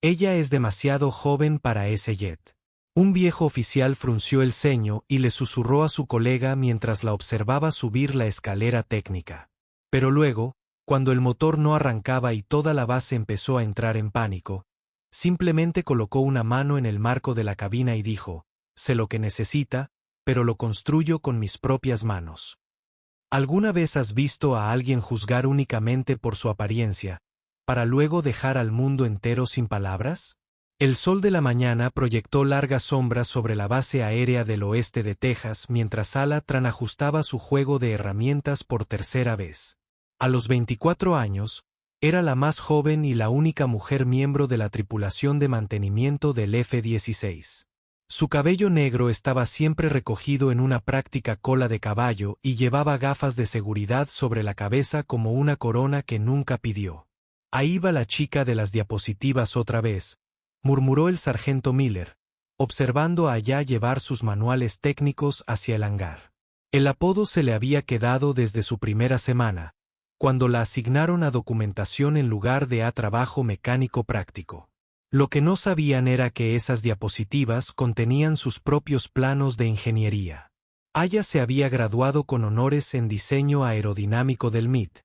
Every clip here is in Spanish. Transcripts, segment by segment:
Ella es demasiado joven para ese jet. Un viejo oficial frunció el ceño y le susurró a su colega mientras la observaba subir la escalera técnica. Pero luego, cuando el motor no arrancaba y toda la base empezó a entrar en pánico, simplemente colocó una mano en el marco de la cabina y dijo: sé lo que necesita, pero lo construyo con mis propias manos. ¿Alguna vez has visto a alguien juzgar únicamente por su apariencia, para luego dejar al mundo entero sin palabras? El sol de la mañana proyectó largas sombras sobre la base aérea del oeste de Texas mientras Alatran ajustaba su juego de herramientas por tercera vez. A los 24 años, era la más joven y la única mujer miembro de la tripulación de mantenimiento del F-16. Su cabello negro estaba siempre recogido en una práctica cola de caballo y llevaba gafas de seguridad sobre la cabeza como una corona que nunca pidió. Ahí va la chica de las diapositivas otra vez, murmuró el sargento Miller, observando a Aya llevar sus manuales técnicos hacia el hangar. El apodo se le había quedado desde su primera semana, cuando la asignaron a documentación en lugar de a trabajo mecánico práctico. Lo que no sabían era que esas diapositivas contenían sus propios planos de ingeniería. Aya se había graduado con honores en diseño aerodinámico del MIT,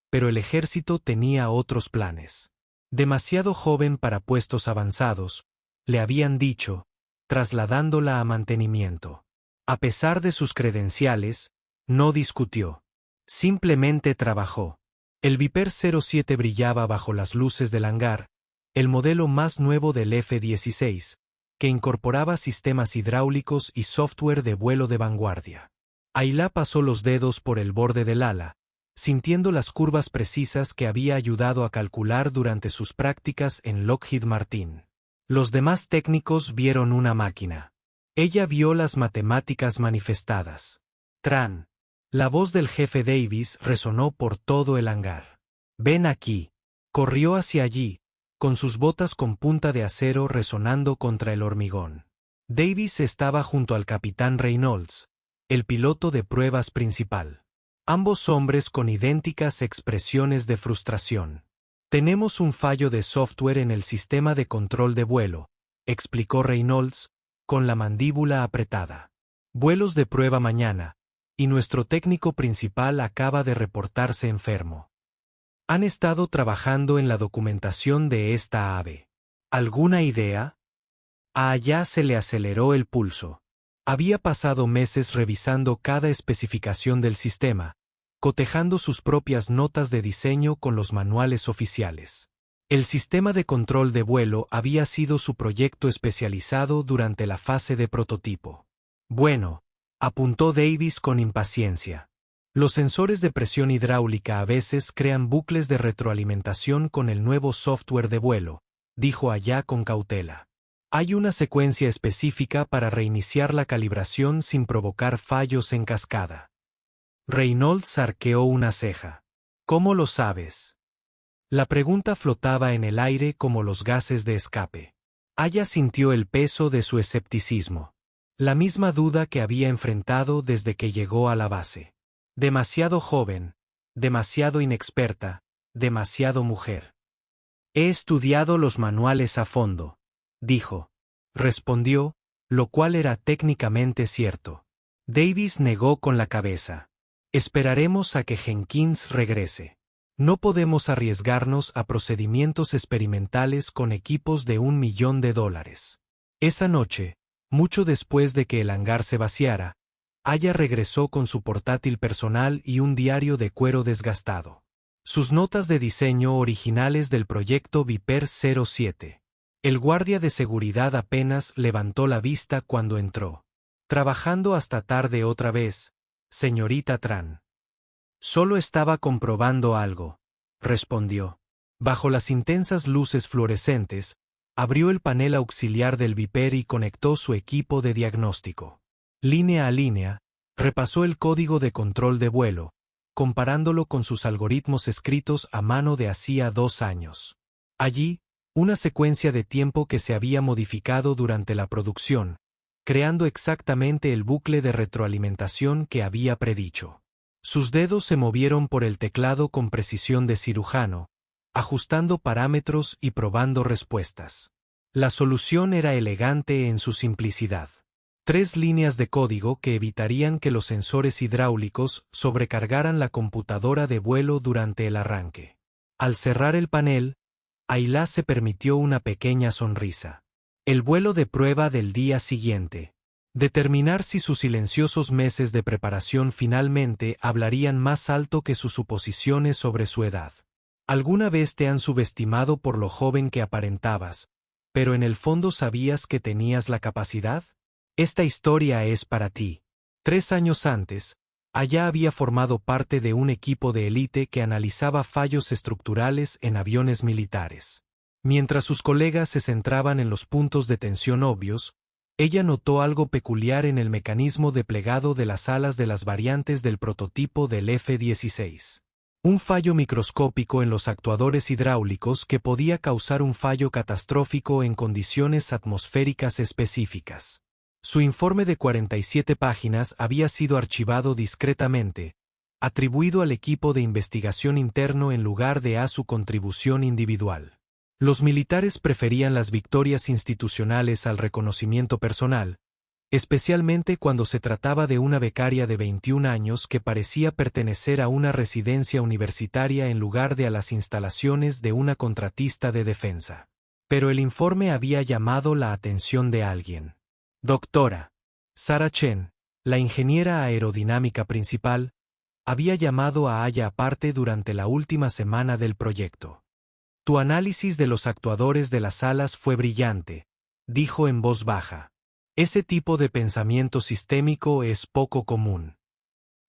pero el ejército tenía otros planes. Demasiado joven para puestos avanzados, le habían dicho, trasladándola a mantenimiento. A pesar de sus credenciales, no discutió. Simplemente trabajó. El Viper 07 brillaba bajo las luces del hangar, el modelo más nuevo del F-16, que incorporaba sistemas hidráulicos y software de vuelo de vanguardia. Ayla pasó los dedos por el borde del ala, sintiendo las curvas precisas que había ayudado a calcular durante sus prácticas en Lockheed Martin. Los demás técnicos vieron una máquina. Ella vio las matemáticas manifestadas. Tran. La voz del jefe Davis resonó por todo el hangar. Ven aquí. Corrió hacia allí, con sus botas con punta de acero resonando contra el hormigón. Davis estaba junto al capitán Reynolds, el piloto de pruebas principal. Ambos hombres con idénticas expresiones de frustración. Tenemos un fallo de software en el sistema de control de vuelo, explicó Reynolds, con la mandíbula apretada. Vuelos de prueba mañana, y nuestro técnico principal acaba de reportarse enfermo. Han estado trabajando en la documentación de esta ave. ¿Alguna idea? A Aya se le aceleró el pulso. Había pasado meses revisando cada especificación del sistema, cotejando sus propias notas de diseño con los manuales oficiales. El sistema de control de vuelo había sido su proyecto especializado durante la fase de prototipo. Bueno, apuntó Davis con impaciencia. Los sensores de presión hidráulica a veces crean bucles de retroalimentación con el nuevo software de vuelo, dijo Aya con cautela. Hay una secuencia específica para reiniciar la calibración sin provocar fallos en cascada. Reynolds arqueó una ceja. ¿Cómo lo sabes? La pregunta flotaba en el aire como los gases de escape. Aya sintió el peso de su escepticismo. La misma duda que había enfrentado desde que llegó a la base. Demasiado joven, demasiado inexperta, demasiado mujer. He estudiado los manuales a fondo, dijo. Respondió, lo cual era técnicamente cierto. Davis negó con la cabeza. Esperaremos a que Jenkins regrese. No podemos arriesgarnos a procedimientos experimentales con equipos de $1 millón. Esa noche, mucho después de que el hangar se vaciara, Aya regresó con su portátil personal y un diario de cuero desgastado. Sus notas de diseño originales del proyecto Viper 07. El guardia de seguridad apenas levantó la vista cuando entró. Trabajando hasta tarde otra vez, señorita Tran. Solo estaba comprobando algo, respondió. Bajo las intensas luces fluorescentes, abrió el panel auxiliar del Viper y conectó su equipo de diagnóstico. Línea a línea, repasó el código de control de vuelo, comparándolo con sus algoritmos escritos a mano de hacía 2 años. Allí, una secuencia de tiempo que se había modificado durante la producción, creando exactamente el bucle de retroalimentación que había predicho. Sus dedos se movieron por el teclado con precisión de cirujano, ajustando parámetros y probando respuestas. La solución era elegante en su simplicidad. 3 líneas de código que evitarían que los sensores hidráulicos sobrecargaran la computadora de vuelo durante el arranque. Al cerrar el panel, Ayla se permitió una pequeña sonrisa. El vuelo de prueba del día siguiente. Determinar si sus silenciosos meses de preparación finalmente hablarían más alto que sus suposiciones sobre su edad. ¿Alguna vez te han subestimado por lo joven que aparentabas, pero en el fondo sabías que tenías la capacidad? Esta historia es para ti. 3 años antes, Ayla había formado parte de un equipo de élite que analizaba fallos estructurales en aviones militares. Mientras sus colegas se centraban en los puntos de tensión obvios, ella notó algo peculiar en el mecanismo de plegado de las alas de las variantes del prototipo del F-16. Un fallo microscópico en los actuadores hidráulicos que podía causar un fallo catastrófico en condiciones atmosféricas específicas. Su informe de 47 páginas había sido archivado discretamente, atribuido al equipo de investigación interno en lugar de a su contribución individual. Los militares preferían las victorias institucionales al reconocimiento personal, especialmente cuando se trataba de una becaria de 21 años que parecía pertenecer a una residencia universitaria en lugar de a las instalaciones de una contratista de defensa. Pero el informe había llamado la atención de alguien. Doctora Sarah Chen, la ingeniera aerodinámica principal, había llamado a Ayla aparte durante la última semana del proyecto. Tu análisis de los actuadores de las alas fue brillante, dijo en voz baja. Ese tipo de pensamiento sistémico es poco común.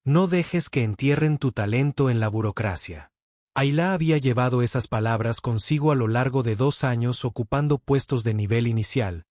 No dejes que entierren tu talento en la burocracia. Ayla había llevado esas palabras consigo a lo largo de 2 años ocupando puestos de nivel inicial,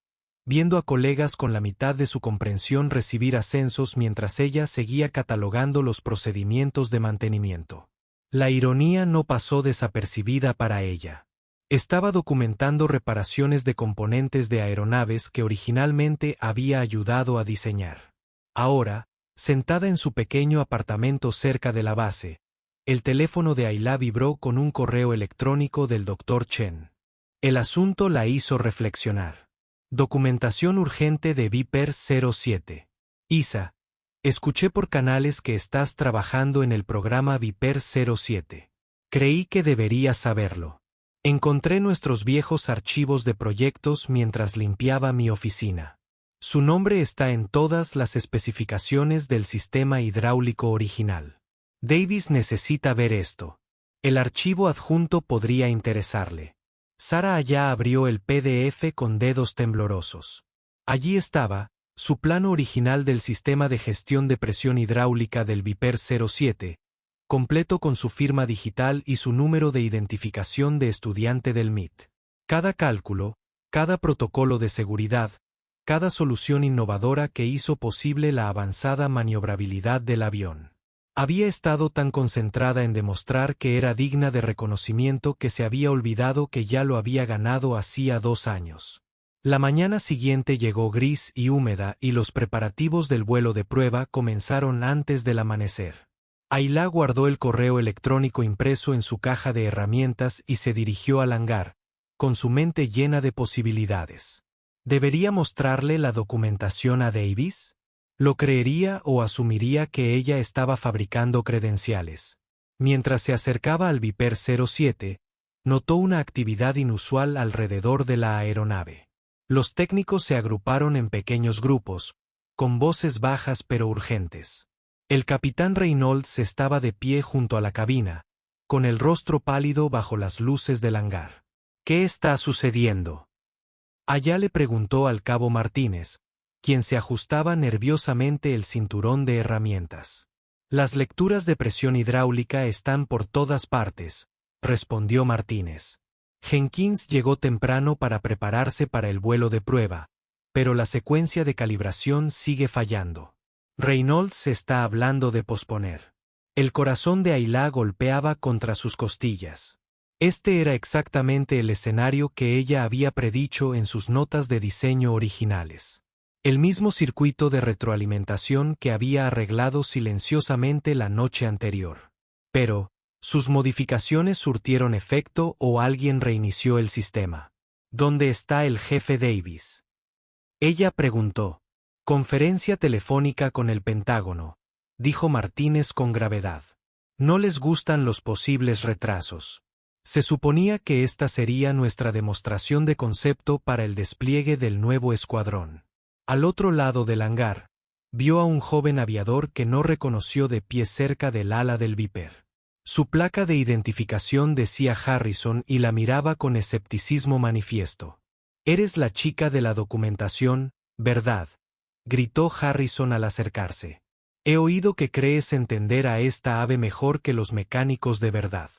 viendo a colegas con la mitad de su comprensión recibir ascensos mientras ella seguía catalogando los procedimientos de mantenimiento. La ironía no pasó desapercibida para ella. Estaba documentando reparaciones de componentes de aeronaves que originalmente había ayudado a diseñar. Ahora, sentada en su pequeño apartamento cerca de la base, el teléfono de Ayla vibró con un correo electrónico del Dr. Chen. El asunto la hizo reflexionar. Documentación urgente de Viper 07. Isa, escuché por canales que estás trabajando en el programa Viper 07. Creí que deberías saberlo. Encontré nuestros viejos archivos de proyectos mientras limpiaba mi oficina. Su nombre está en todas las especificaciones del sistema hidráulico original. Davis necesita ver esto. El archivo adjunto podría interesarle. Sarah ya abrió el PDF con dedos temblorosos. Allí estaba, su plano original del sistema de gestión de presión hidráulica del Viper 07, completo con su firma digital y su número de identificación de estudiante del MIT. Cada cálculo, cada protocolo de seguridad, cada solución innovadora que hizo posible la avanzada maniobrabilidad del avión. Había estado tan concentrada en demostrar que era digna de reconocimiento que se había olvidado que ya lo había ganado hacía 2 años. La mañana siguiente llegó gris y húmeda y los preparativos del vuelo de prueba comenzaron antes del amanecer. Ayla guardó el correo electrónico impreso en su caja de herramientas y se dirigió al hangar, con su mente llena de posibilidades. ¿Debería mostrarle la documentación a Davis? ¿Lo creería o asumiría que ella estaba fabricando credenciales? Mientras se acercaba al Viper 07, notó una actividad inusual alrededor de la aeronave. Los técnicos se agruparon en pequeños grupos, con voces bajas pero urgentes. El capitán Reynolds estaba de pie junto a la cabina, con el rostro pálido bajo las luces del hangar. ¿Qué está sucediendo? Ayla le preguntó al cabo Martínez, quien se ajustaba nerviosamente el cinturón de herramientas. Las lecturas de presión hidráulica están por todas partes, respondió Martínez. Jenkins llegó temprano para prepararse para el vuelo de prueba, pero la secuencia de calibración sigue fallando. Reynolds está hablando de posponer. El corazón de Ayla golpeaba contra sus costillas. Este era exactamente el escenario que ella había predicho en sus notas de diseño originales. El mismo circuito de retroalimentación que había arreglado silenciosamente la noche anterior. Pero, ¿Sus modificaciones surtieron efecto o alguien reinició el sistema? ¿Dónde está el jefe Davis? Ella preguntó. Conferencia telefónica con el Pentágono, dijo Martínez con gravedad. No les gustan los posibles retrasos. Se suponía que esta sería nuestra demostración de concepto para el despliegue del nuevo escuadrón. Al otro lado del hangar, vio a un joven aviador que no reconoció de pie cerca del ala del Viper. Su placa de identificación decía Harrison y la miraba con escepticismo manifiesto. «Eres la chica de la documentación, ¿verdad?», gritó Harrison al acercarse. «He oído que crees entender a esta ave mejor que los mecánicos de verdad».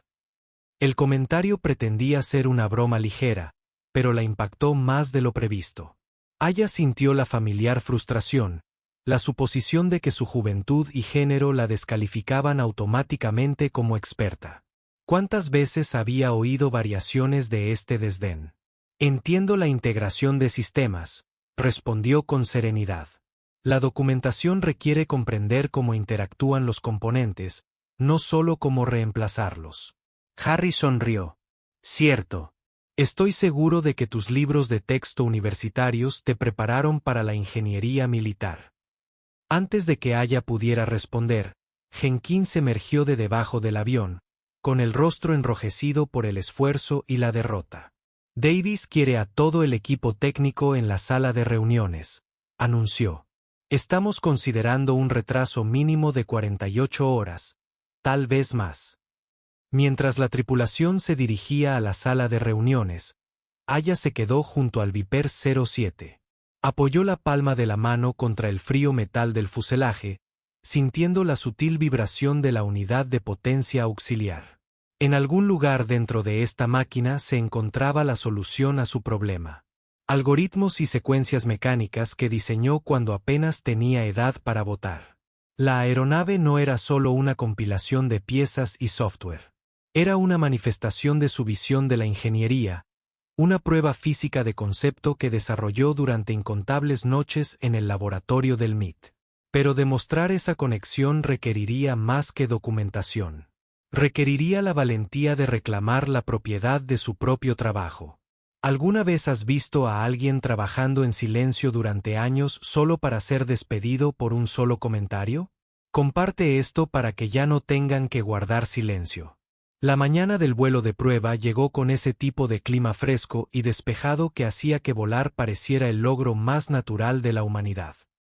El comentario pretendía ser una broma ligera, pero la impactó más de lo previsto. Aya sintió la familiar frustración, la suposición de que su juventud y género la descalificaban automáticamente como experta. ¿Cuántas veces había oído variaciones de este desdén? Entiendo la integración de sistemas, respondió con serenidad. La documentación requiere comprender cómo interactúan los componentes, no solo cómo reemplazarlos. Harry sonrió. Cierto. Estoy seguro de que tus libros de texto universitarios te prepararon para la ingeniería militar. Antes de que Aya pudiera responder, Jenkins emergió de debajo del avión, con el rostro enrojecido por el esfuerzo y la derrota. Davis quiere a todo el equipo técnico en la sala de reuniones, anunció. Estamos considerando un retraso mínimo de 48 horas, tal vez más. Mientras la tripulación se dirigía a la sala de reuniones, Aya se quedó junto al Viper 07. Apoyó la palma de la mano contra el frío metal del fuselaje, sintiendo la sutil vibración de la unidad de potencia auxiliar. En algún lugar dentro de esta máquina se encontraba la solución a su problema. Algoritmos y secuencias mecánicas que diseñó cuando apenas tenía edad para votar. La aeronave no era solo una compilación de piezas y software. Era una manifestación de su visión de la ingeniería, una prueba física de concepto que desarrolló durante incontables noches en el laboratorio del MIT. Pero demostrar esa conexión requeriría más que documentación. Requeriría la valentía de reclamar la propiedad de su propio trabajo. ¿Alguna vez has visto a alguien trabajando en silencio durante años solo para ser despedido por un solo comentario? Comparte esto para que ya no tengan que guardar silencio. La mañana del vuelo de prueba llegó con ese tipo de clima fresco y despejado que hacía que volar pareciera el logro más natural de la humanidad.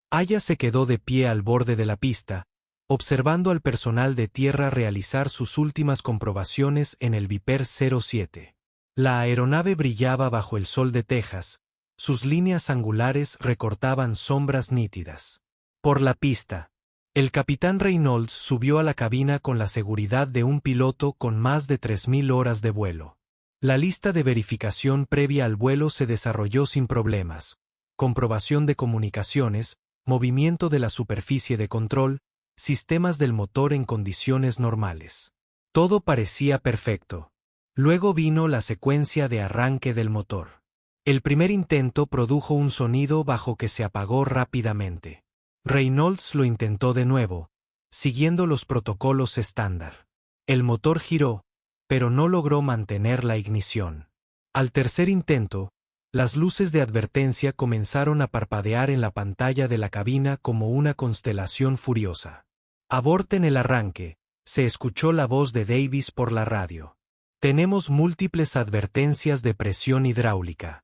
Aya se quedó de pie al borde de la pista, observando al personal de tierra realizar sus últimas comprobaciones en el Viper 07. La aeronave brillaba bajo el sol de Texas, sus líneas angulares recortaban sombras nítidas. Por la pista, el capitán Reynolds subió a la cabina con la seguridad de un piloto con más de 3000 horas de vuelo. La lista de verificación previa al vuelo se desarrolló sin problemas. Comprobación de comunicaciones, movimiento de la superficie de control, sistemas del motor en condiciones normales. Todo parecía perfecto. Luego vino la secuencia de arranque del motor. El primer intento produjo un sonido bajo que se apagó rápidamente. Reynolds lo intentó de nuevo, siguiendo los protocolos estándar. El motor giró, pero no logró mantener la ignición. Al tercer intento, las luces de advertencia comenzaron a parpadear en la pantalla de la cabina como una constelación furiosa. «Aborten el arranque», se escuchó la voz de Davis por la radio. «Tenemos múltiples advertencias de presión hidráulica».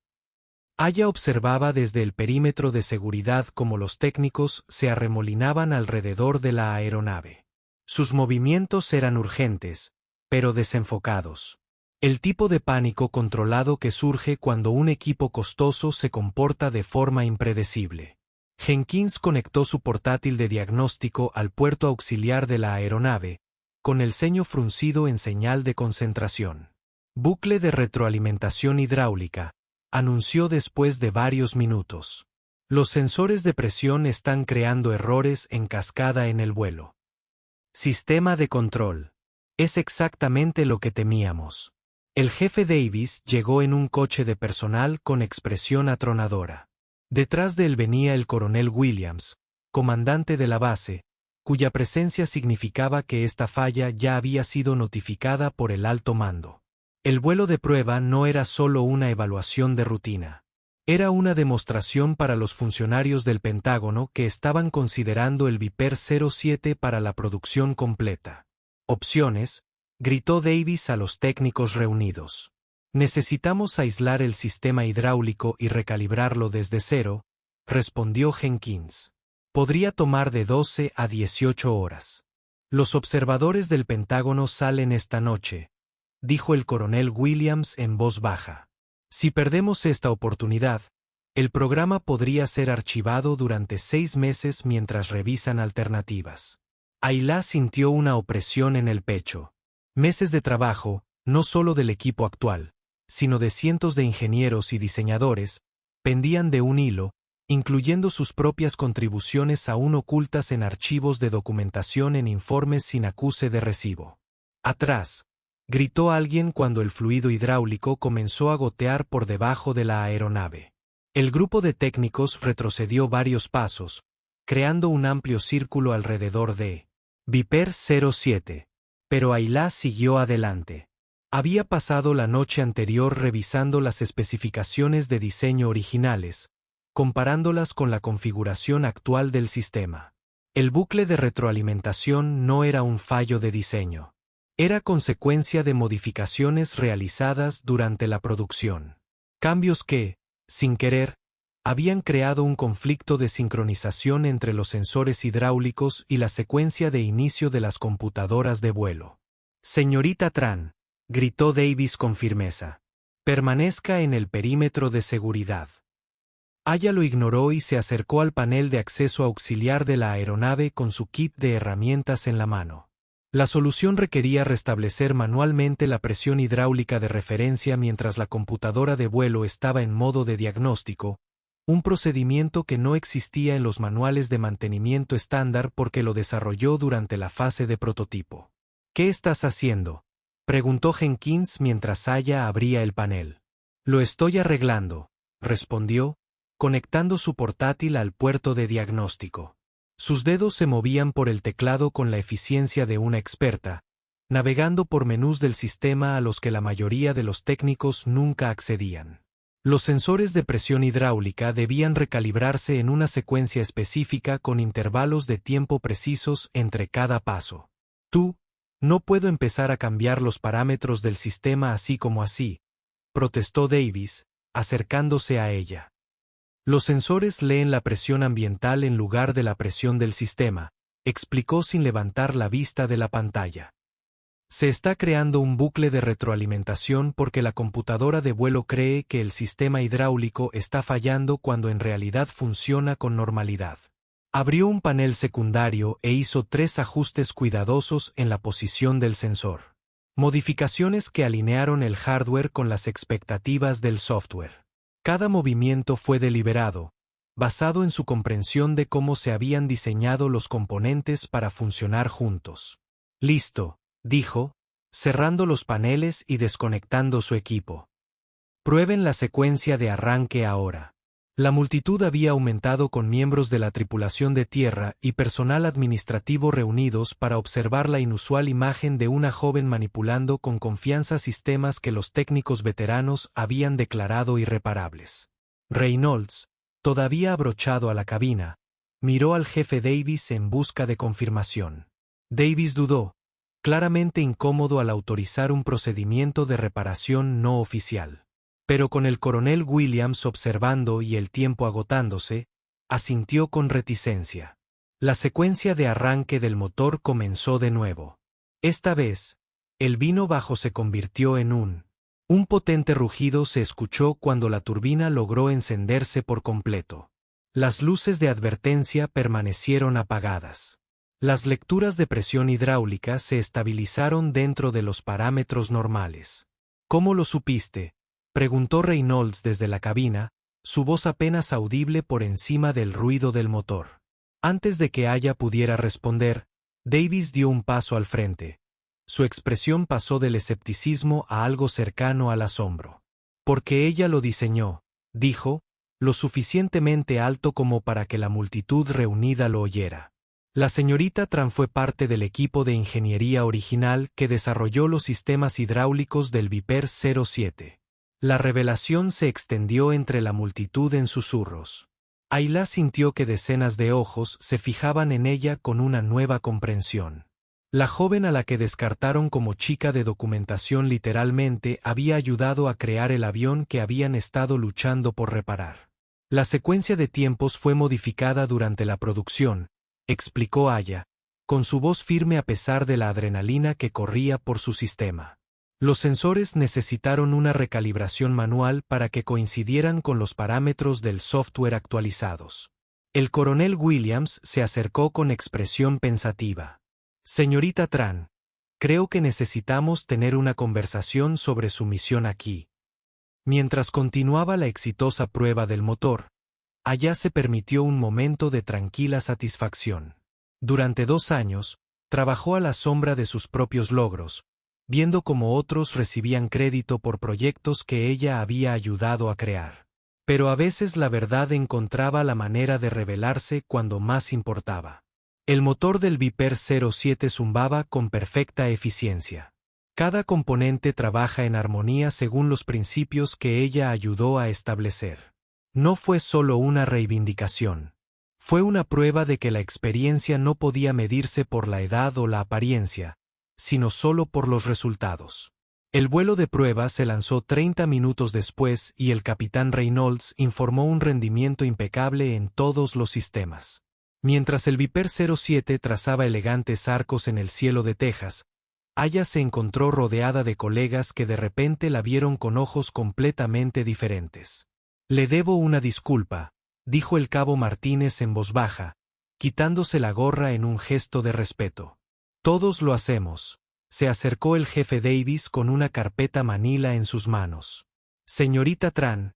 Aya observaba desde el perímetro de seguridad cómo los técnicos se arremolinaban alrededor de la aeronave. Sus movimientos eran urgentes, pero desenfocados. El tipo de pánico controlado que surge cuando un equipo costoso se comporta de forma impredecible. Jenkins conectó su portátil de diagnóstico al puerto auxiliar de la aeronave, con el ceño fruncido en señal de concentración. Bucle de retroalimentación hidráulica, anunció después de varios minutos. Los sensores de presión están creando errores en cascada en el vuelo. Sistema de control. Es exactamente lo que temíamos. El jefe Davis llegó en un coche de personal con expresión atronadora. Detrás de él venía el coronel Williams, comandante de la base, cuya presencia significaba que esta falla ya había sido notificada por el alto mando. El vuelo de prueba no era solo una evaluación de rutina. Era una demostración para los funcionarios del Pentágono que estaban considerando el Viper 07 para la producción completa. Opciones, gritó Davis a los técnicos reunidos. Necesitamos aislar el sistema hidráulico y recalibrarlo desde cero, respondió Jenkins. Podría tomar de 12 a 18 horas. Los observadores del Pentágono salen esta noche, dijo el coronel Williams en voz baja. Si perdemos esta oportunidad, el programa podría ser archivado durante 6 meses mientras revisan alternativas. Ayla sintió una opresión en el pecho. Meses de trabajo, no solo del equipo actual, sino de cientos de ingenieros y diseñadores, pendían de un hilo, incluyendo sus propias contribuciones aún ocultas en archivos de documentación en informes sin acuse de recibo. Atrás, gritó alguien cuando el fluido hidráulico comenzó a gotear por debajo de la aeronave. El grupo de técnicos retrocedió varios pasos, creando un amplio círculo alrededor de Viper 07. Pero Ayla siguió adelante. Había pasado la noche anterior revisando las especificaciones de diseño originales, comparándolas con la configuración actual del sistema. El bucle de retroalimentación no era un fallo de diseño. Era consecuencia de modificaciones realizadas durante la producción. Cambios que, sin querer, habían creado un conflicto de sincronización entre los sensores hidráulicos y la secuencia de inicio de las computadoras de vuelo. Señorita Tran, gritó Davis con firmeza. Permanezca en el perímetro de seguridad. Aya lo ignoró y se acercó al panel de acceso auxiliar de la aeronave con su kit de herramientas en la mano. La solución requería restablecer manualmente la presión hidráulica de referencia mientras la computadora de vuelo estaba en modo de diagnóstico, un procedimiento que no existía en los manuales de mantenimiento estándar porque lo desarrolló durante la fase de prototipo. ¿Qué estás haciendo?, preguntó Jenkins mientras Aya abría el panel. Lo estoy arreglando, respondió, conectando su portátil al puerto de diagnóstico. Sus dedos se movían por el teclado con la eficiencia de una experta, navegando por menús del sistema a los que la mayoría de los técnicos nunca accedían. Los sensores de presión hidráulica debían recalibrarse en una secuencia específica con intervalos de tiempo precisos entre cada paso. No puedo empezar a cambiar los parámetros del sistema así como así, protestó Davis, acercándose a ella. Los sensores leen la presión ambiental en lugar de la presión del sistema, explicó sin levantar la vista de la pantalla. Se está creando un bucle de retroalimentación porque la computadora de vuelo cree que el sistema hidráulico está fallando cuando en realidad funciona con normalidad. Abrió un panel secundario e hizo 3 ajustes cuidadosos en la posición del sensor. Modificaciones que alinearon el hardware con las expectativas del software. Cada movimiento fue deliberado, basado en su comprensión de cómo se habían diseñado los componentes para funcionar juntos. Listo, dijo, cerrando los paneles y desconectando su equipo. Prueben la secuencia de arranque ahora. La multitud había aumentado con miembros de la tripulación de tierra y personal administrativo reunidos para observar la inusual imagen de una joven manipulando con confianza sistemas que los técnicos veteranos habían declarado irreparables. Reynolds, todavía abrochado a la cabina, miró al jefe Davis en busca de confirmación. Davis dudó, claramente incómodo al autorizar un procedimiento de reparación no oficial. Pero con el coronel Williams observando y el tiempo agotándose, asintió con reticencia. La secuencia de arranque del motor comenzó de nuevo. Esta vez, el vino bajo se convirtió en un potente rugido se escuchó cuando la turbina logró encenderse por completo. Las luces de advertencia permanecieron apagadas. Las lecturas de presión hidráulica se estabilizaron dentro de los parámetros normales. ¿Cómo lo supiste?, preguntó Reynolds desde la cabina, su voz apenas audible por encima del ruido del motor. Antes de que Aya pudiera responder, Davis dio un paso al frente. Su expresión pasó del escepticismo a algo cercano al asombro. Porque ella lo diseñó, dijo, lo suficientemente alto como para que la multitud reunida lo oyera. La señorita Tran fue parte del equipo de ingeniería original que desarrolló los sistemas hidráulicos del Viper 07. La revelación se extendió entre la multitud en susurros. Ayla sintió que decenas de ojos se fijaban en ella con una nueva comprensión. La joven a la que descartaron como chica de documentación literalmente había ayudado a crear el avión que habían estado luchando por reparar. La secuencia de tiempos fue modificada durante la producción, explicó Aya, con su voz firme a pesar de la adrenalina que corría por su sistema. Los sensores necesitaron una recalibración manual para que coincidieran con los parámetros del software actualizados. El coronel Williams se acercó con expresión pensativa. Señorita Tran, creo que necesitamos tener una conversación sobre su misión aquí. Mientras continuaba la exitosa prueba del motor, Aya se permitió un momento de tranquila satisfacción. Durante 2 años, trabajó a la sombra de sus propios logros, viendo cómo otros recibían crédito por proyectos que ella había ayudado a crear. Pero a veces la verdad encontraba la manera de revelarse cuando más importaba. El motor del Viper 07 zumbaba con perfecta eficiencia. Cada componente trabaja en armonía según los principios que ella ayudó a establecer. No fue solo una reivindicación. Fue una prueba de que la experiencia no podía medirse por la edad o la apariencia, sino solo por los resultados. El vuelo de prueba se lanzó 30 minutos después y el capitán Reynolds informó un rendimiento impecable en todos los sistemas. Mientras el Viper 07 trazaba elegantes arcos en el cielo de Texas, Aya se encontró rodeada de colegas que de repente la vieron con ojos completamente diferentes. Le debo una disculpa, dijo el cabo Martínez en voz baja, quitándose la gorra en un gesto de respeto. Todos lo hacemos. Se acercó el jefe Davis con una carpeta manila en sus manos. Señorita Tran,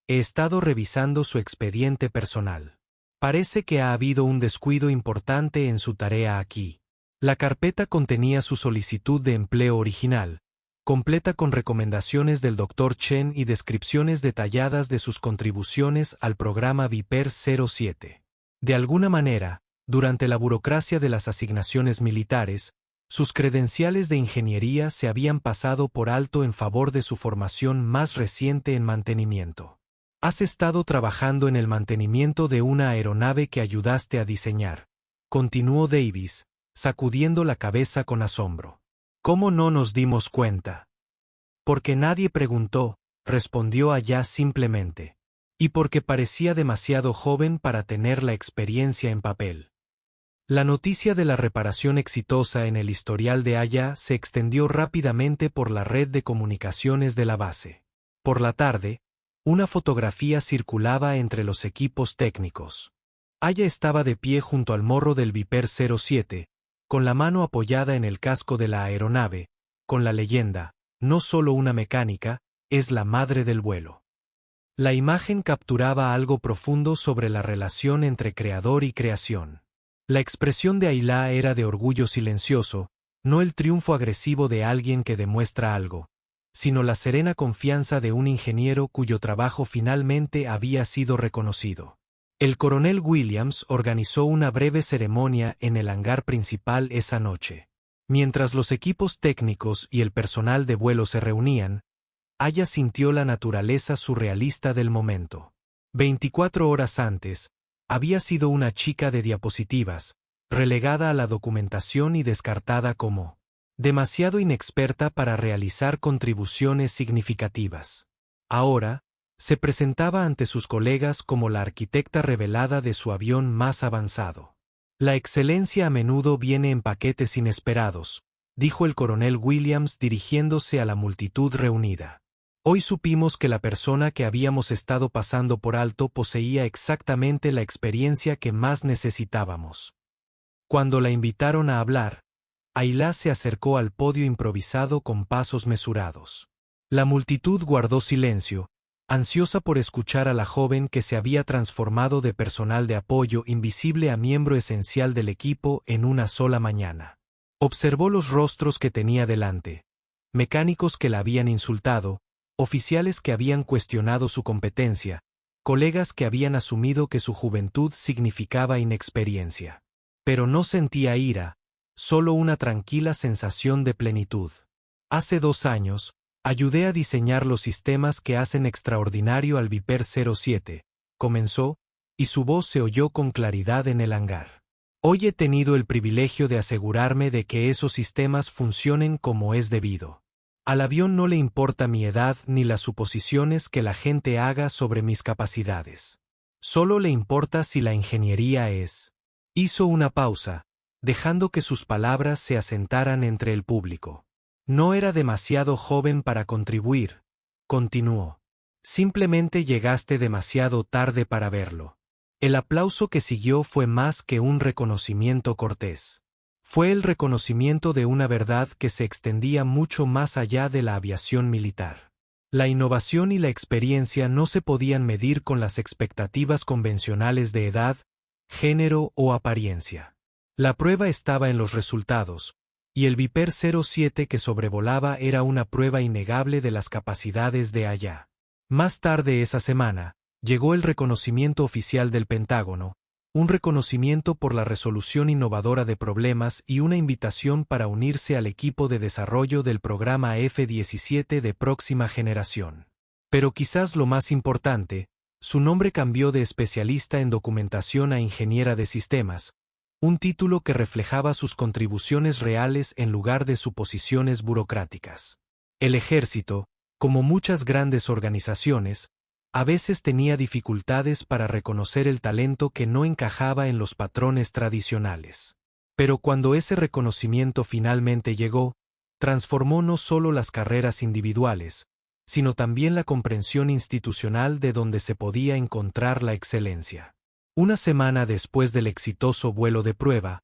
he estado revisando su expediente personal. Parece que ha habido un descuido importante en su tarea aquí. La carpeta contenía su solicitud de empleo original, completa con recomendaciones del Dr. Chen y descripciones detalladas de sus contribuciones al programa Viper 07. De alguna manera, durante la burocracia de las asignaciones militares, sus credenciales de ingeniería se habían pasado por alto en favor de su formación más reciente en mantenimiento. Has estado trabajando en el mantenimiento de una aeronave que ayudaste a diseñar, continuó Davis, sacudiendo la cabeza con asombro. ¿Cómo no nos dimos cuenta? Porque nadie preguntó, respondió Aya simplemente. Y porque parecía demasiado joven para tener la experiencia en papel. La noticia de la reparación exitosa en el historial de Aya se extendió rápidamente por la red de comunicaciones de la base. Por la tarde, una fotografía circulaba entre los equipos técnicos. Aya estaba de pie junto al morro del Viper 07, con la mano apoyada en el casco de la aeronave, con la leyenda, no solo una mecánica, es la madre del vuelo. La imagen capturaba algo profundo sobre la relación entre creador y creación. La expresión de Ayla era de orgullo silencioso, no el triunfo agresivo de alguien que demuestra algo, sino la serena confianza de un ingeniero cuyo trabajo finalmente había sido reconocido. El coronel Williams organizó una breve ceremonia en el hangar principal esa noche. Mientras los equipos técnicos y el personal de vuelo se reunían, Aya sintió la naturaleza surrealista del momento. 24 horas antes, había sido una chica de diapositivas, relegada a la documentación y descartada como demasiado inexperta para realizar contribuciones significativas. Ahora, se presentaba ante sus colegas como la arquitecta revelada de su avión más avanzado. La excelencia a menudo viene en paquetes inesperados, dijo el coronel Williams dirigiéndose a la multitud reunida. Hoy supimos que la persona que habíamos estado pasando por alto poseía exactamente la experiencia que más necesitábamos. Cuando la invitaron a hablar, Ayla se acercó al podio improvisado con pasos mesurados. La multitud guardó silencio, ansiosa por escuchar a la joven que se había transformado de personal de apoyo invisible a miembro esencial del equipo en una sola mañana. Observó los rostros que tenía delante, mecánicos que la habían insultado, oficiales que habían cuestionado su competencia, colegas que habían asumido que su juventud significaba inexperiencia. Pero no sentía ira, solo una tranquila sensación de plenitud. Hace 2 años, ayudé a diseñar los sistemas que hacen extraordinario al Viper 07, comenzó, y su voz se oyó con claridad en el hangar. Hoy he tenido el privilegio de asegurarme de que esos sistemas funcionen como es debido. Al avión no le importa mi edad ni las suposiciones que la gente haga sobre mis capacidades. Solo le importa si la ingeniería es. Hizo una pausa, dejando que sus palabras se asentaran entre el público. No era demasiado joven para contribuir, continuó. Simplemente llegaste demasiado tarde para verlo. El aplauso que siguió fue más que un reconocimiento cortés. Fue el reconocimiento de una verdad que se extendía mucho más allá de la aviación militar. La innovación y la experiencia no se podían medir con las expectativas convencionales de edad, género o apariencia. La prueba estaba en los resultados, y el Viper 07 que sobrevolaba era una prueba innegable de las capacidades de Aya. Más tarde esa semana, llegó el reconocimiento oficial del Pentágono, un reconocimiento por la resolución innovadora de problemas y una invitación para unirse al equipo de desarrollo del programa F-17 de próxima generación. Pero quizás lo más importante, su nombre cambió de especialista en documentación a ingeniera de sistemas, un título que reflejaba sus contribuciones reales en lugar de suposiciones burocráticas. El ejército, como muchas grandes organizaciones, a veces tenía dificultades para reconocer el talento que no encajaba en los patrones tradicionales. Pero cuando ese reconocimiento finalmente llegó, transformó no solo las carreras individuales, sino también la comprensión institucional de donde se podía encontrar la excelencia. Una semana después del exitoso vuelo de prueba,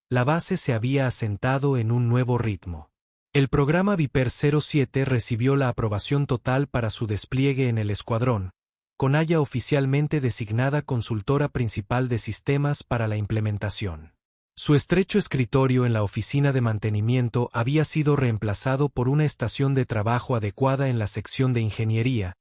la base se había asentado en un nuevo ritmo. El programa Viper 07 recibió la aprobación total para su despliegue en el escuadrón, con Aya oficialmente designada consultora principal de sistemas para la implementación. Su estrecho escritorio en la oficina de mantenimiento había sido reemplazado por una estación de trabajo adecuada en la sección de ingeniería,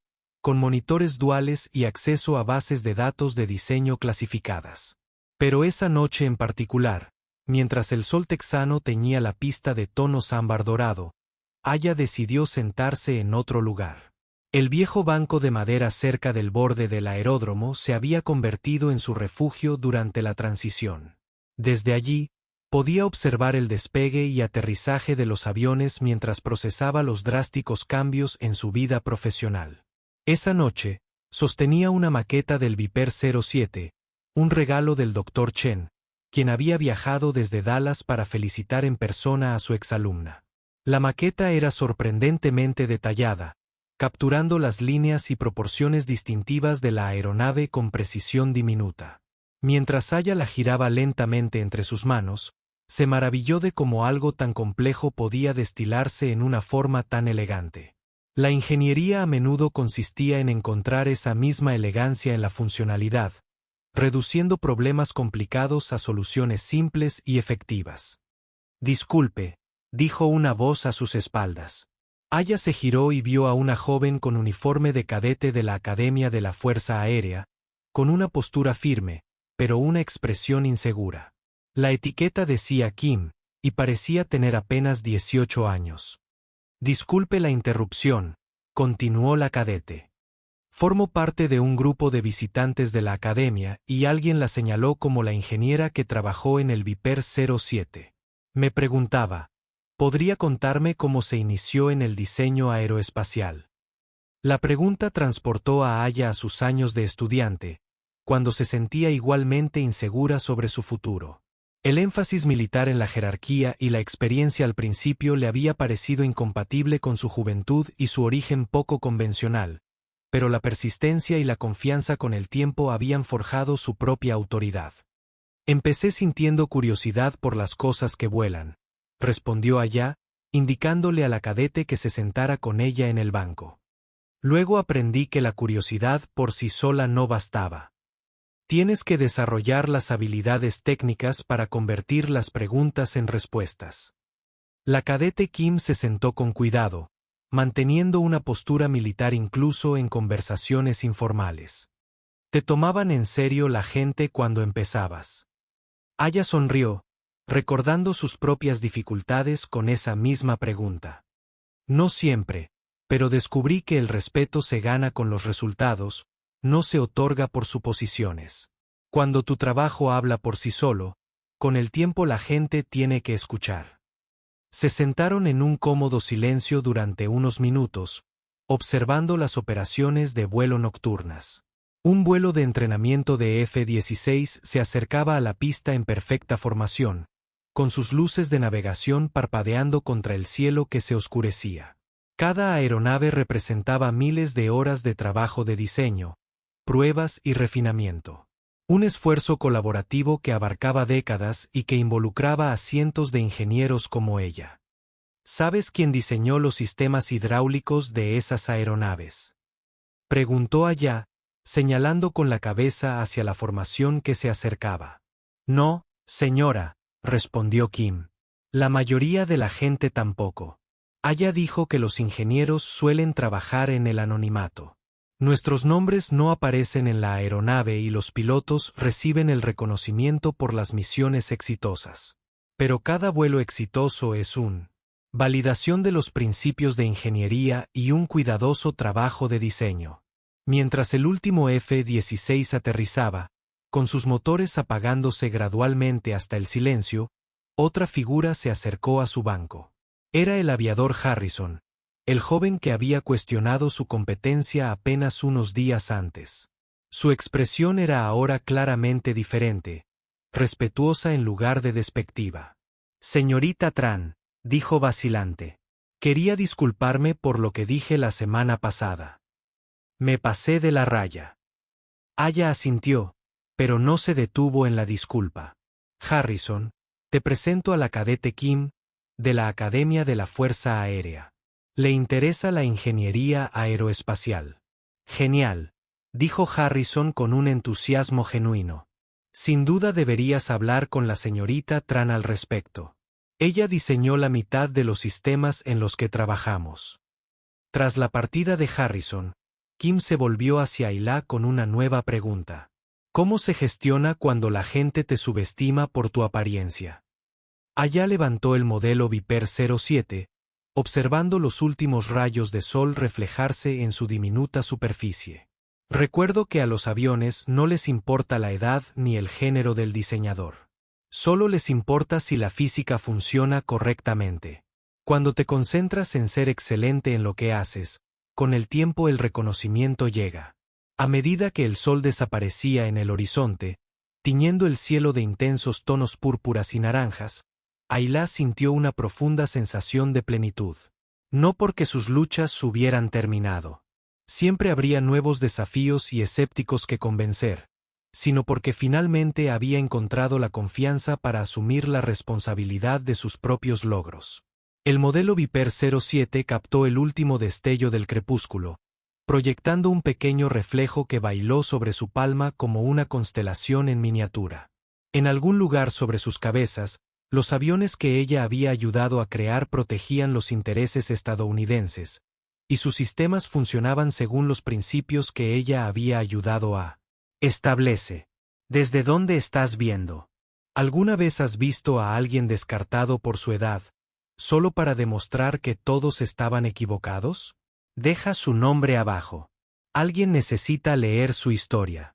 con monitores duales y acceso a bases de datos de diseño clasificadas. Pero esa noche en particular, mientras el sol texano teñía la pista de tonos ámbar dorado, Aya decidió sentarse en otro lugar. El viejo banco de madera cerca del borde del aeródromo se había convertido en su refugio durante la transición. Desde allí, podía observar el despegue y aterrizaje de los aviones mientras procesaba los drásticos cambios en su vida profesional. Esa noche, sostenía una maqueta del Viper 07, un regalo del Dr. Chen, quien había viajado desde Dallas para felicitar en persona a su exalumna. La maqueta era sorprendentemente detallada, capturando las líneas y proporciones distintivas de la aeronave con precisión diminuta. Mientras Aya la giraba lentamente entre sus manos, se maravilló de cómo algo tan complejo podía destilarse en una forma tan elegante. La ingeniería a menudo consistía en encontrar esa misma elegancia en la funcionalidad, reduciendo problemas complicados a soluciones simples y efectivas. «Disculpe», dijo una voz a sus espaldas. Aya se giró y vio a una joven con uniforme de cadete de la Academia de la Fuerza Aérea, con una postura firme, pero una expresión insegura. La etiqueta decía Kim, y parecía tener apenas 18 años. «Disculpe la interrupción», continuó la cadete. «Formo parte de un grupo de visitantes de la academia y alguien la señaló como la ingeniera que trabajó en el Viper 07. Me preguntaba, ¿podría contarme cómo se inició en el diseño aeroespacial?» La pregunta transportó a Aya a sus años de estudiante, cuando se sentía igualmente insegura sobre su futuro. El énfasis militar en la jerarquía y la experiencia al principio le había parecido incompatible con su juventud y su origen poco convencional, pero la persistencia y la confianza con el tiempo habían forjado su propia autoridad. «Empecé sintiendo curiosidad por las cosas que vuelan», respondió Aya, indicándole a la cadete que se sentara con ella en el banco. «Luego aprendí que la curiosidad por sí sola no bastaba. Tienes que desarrollar las habilidades técnicas para convertir las preguntas en respuestas». La cadete Kim se sentó con cuidado, manteniendo una postura militar incluso en conversaciones informales. «¿Te tomaban en serio la gente cuando empezabas?» Aya sonrió, recordando sus propias dificultades con esa misma pregunta. No siempre, pero descubrí que el respeto se gana con los resultados, no se otorga por suposiciones. Cuando tu trabajo habla por sí solo, con el tiempo la gente tiene que escuchar. Se sentaron en un cómodo silencio durante unos minutos, observando las operaciones de vuelo nocturnas. Un vuelo de entrenamiento de F-16 se acercaba a la pista en perfecta formación, con sus luces de navegación parpadeando contra el cielo que se oscurecía. Cada aeronave representaba miles de horas de trabajo de diseño, pruebas y refinamiento. Un esfuerzo colaborativo que abarcaba décadas y que involucraba a cientos de ingenieros como ella. ¿Sabes quién diseñó los sistemas hidráulicos de esas aeronaves?, preguntó Aya, señalando con la cabeza hacia la formación que se acercaba. No, señora, respondió Kim. La mayoría de la gente tampoco. Aya dijo que los ingenieros suelen trabajar en el anonimato. Nuestros nombres no aparecen en la aeronave y los pilotos reciben el reconocimiento por las misiones exitosas. Pero cada vuelo exitoso es validación de los principios de ingeniería y un cuidadoso trabajo de diseño. Mientras el último F-16 aterrizaba, con sus motores apagándose gradualmente hasta el silencio, otra figura se acercó a su banco. Era el aviador Harrison, el joven que había cuestionado su competencia apenas unos días antes. Su expresión era ahora claramente diferente, respetuosa en lugar de despectiva. Señorita Tran, dijo vacilante. Quería disculparme por lo que dije la semana pasada. Me pasé de la raya. Aya asintió, pero no se detuvo en la disculpa. Harrison, te presento a la cadete Kim, de la Academia de la Fuerza Aérea. Le interesa la ingeniería aeroespacial. Genial, dijo Harrison con un entusiasmo genuino. Sin duda deberías hablar con la señorita Tran al respecto. Ella diseñó la mitad de los sistemas en los que trabajamos. Tras la partida de Harrison, Kim se volvió hacia Ayla con una nueva pregunta. ¿Cómo se gestiona cuando la gente te subestima por tu apariencia? Aya levantó el modelo Viper 07, observando los últimos rayos de sol reflejarse en su diminuta superficie. Recuerdo que a los aviones no les importa la edad ni el género del diseñador. Solo les importa si la física funciona correctamente. Cuando te concentras en ser excelente en lo que haces, con el tiempo el reconocimiento llega. A medida que el sol desaparecía en el horizonte, tiñendo el cielo de intensos tonos púrpuras y naranjas, Ayla sintió una profunda sensación de plenitud. No porque sus luchas hubieran terminado. Siempre habría nuevos desafíos y escépticos que convencer, sino porque finalmente había encontrado la confianza para asumir la responsabilidad de sus propios logros. El modelo Viper 07 captó el último destello del crepúsculo, proyectando un pequeño reflejo que bailó sobre su palma como una constelación en miniatura. En algún lugar sobre sus cabezas, los aviones que ella había ayudado a crear protegían los intereses estadounidenses, y sus sistemas funcionaban según los principios que ella había ayudado a establece. ¿Desde dónde estás viendo? ¿Alguna vez has visto a alguien descartado por su edad, solo para demostrar que todos estaban equivocados? Deja su nombre abajo. Alguien necesita leer su historia.